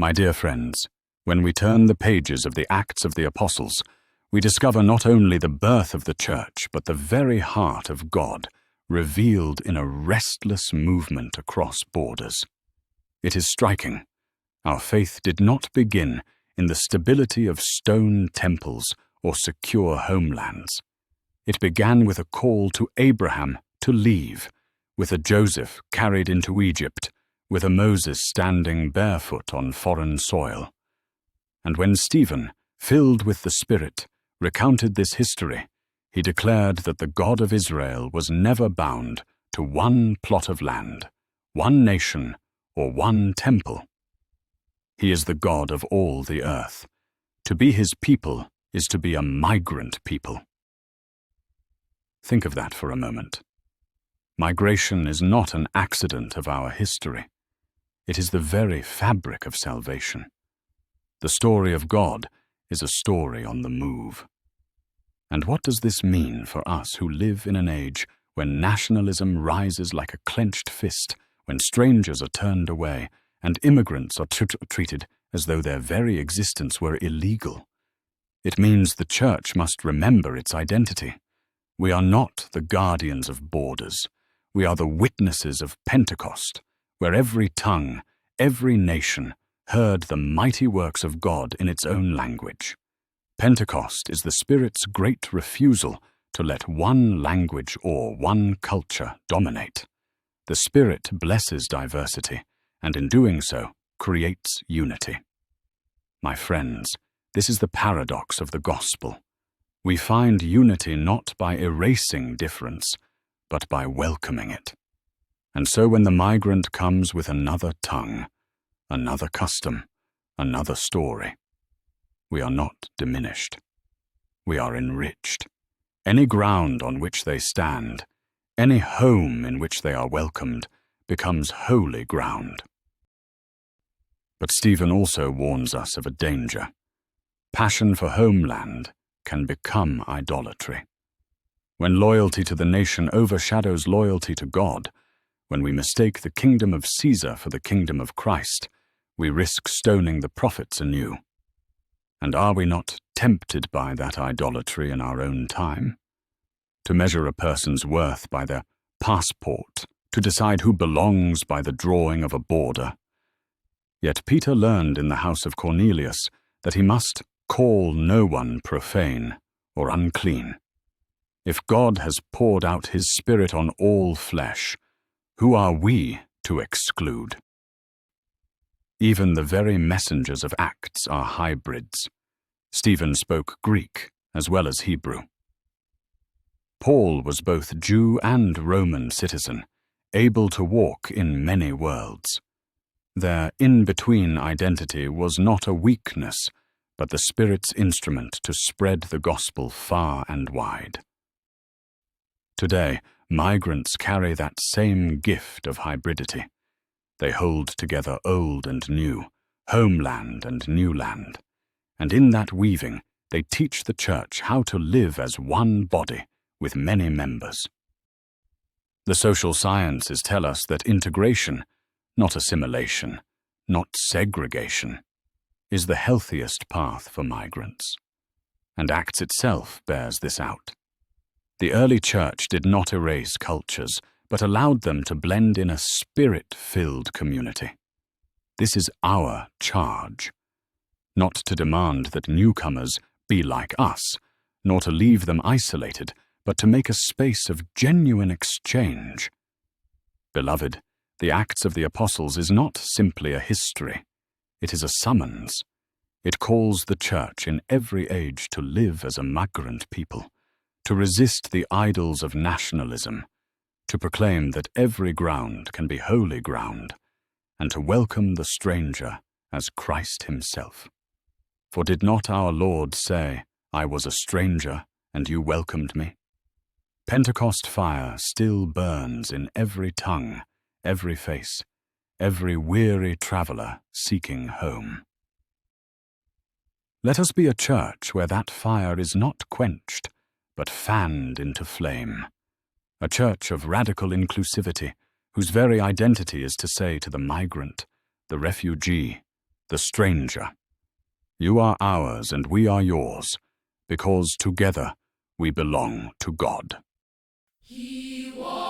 My dear friends, when we turn the pages of the Acts of the Apostles, we discover not only the birth of the Church, but the very heart of God, revealed in a restless movement across borders. It is striking. Our faith did not begin in the stability of stone temples or secure homelands. It began with a call to Abraham to leave, with a Joseph carried into Egypt, with a Moses standing barefoot on foreign soil. And when Stephen, filled with the Spirit, recounted this history, he declared that the God of Israel was never bound to one plot of land, one nation, or one temple. He is the God of all the earth. To be his people is to be a migrant people. Think of that for a moment. Migration is not an accident of our history. It is the very fabric of salvation. The story of God is a story on the move. And what does this mean for us who live in an age when nationalism rises like a clenched fist, when strangers are turned away, and immigrants are treated as though their very existence were illegal? It means the Church must remember its identity. We are not the guardians of borders. We are the witnesses of Pentecost, where every tongue, every nation, heard the mighty works of God in its own language. Pentecost is the Spirit's great refusal to let one language or one culture dominate. The Spirit blesses diversity, and in doing so, creates unity. My friends, this is the paradox of the gospel. We find unity not by erasing difference, but by welcoming it. And so when the migrant comes with another tongue, another custom, another story, we are not diminished. We are enriched. Any ground on which they stand, any home in which they are welcomed, becomes holy ground. But Stephen also warns us of a danger. Passion for homeland can become idolatry. When loyalty to the nation overshadows loyalty to God, when we mistake the kingdom of Caesar for the kingdom of Christ, we risk stoning the prophets anew. And are we not tempted by that idolatry in our own time? To measure a person's worth by their passport, to decide who belongs by the drawing of a border. Yet Peter learned in the house of Cornelius that he must call no one profane or unclean. If God has poured out his Spirit on all flesh, who are we to exclude? Even the very messengers of Acts are hybrids. Stephen spoke Greek as well as Hebrew. Paul was both Jew and Roman citizen, able to walk in many worlds. Their in-between identity was not a weakness, but the Spirit's instrument to spread the gospel far and wide. Today, migrants carry that same gift of hybridity. They hold together old and new, homeland and new land, and in that weaving they teach the Church how to live as one body with many members. The social sciences tell us that integration, not assimilation, not segregation, is the healthiest path for migrants, and Acts itself bears this out. The early Church did not erase cultures, but allowed them to blend in a Spirit-filled community. This is our charge, not to demand that newcomers be like us, nor to leave them isolated, but to make a space of genuine exchange. Beloved, the Acts of the Apostles is not simply a history. It is a summons. It calls the Church in every age to live as a migrant people, to resist the idols of nationalism, to proclaim that every ground can be holy ground, and to welcome the stranger as Christ himself. For did not our Lord say, "I was a stranger, and you welcomed me"? Pentecost fire still burns in every tongue, every face, every weary traveler seeking home. Let us be a church where that fire is not quenched, but fanned into flame. A church of radical inclusivity, whose very identity is to say to the migrant, the refugee, the stranger. You are ours and we are yours, because together we belong to God. He was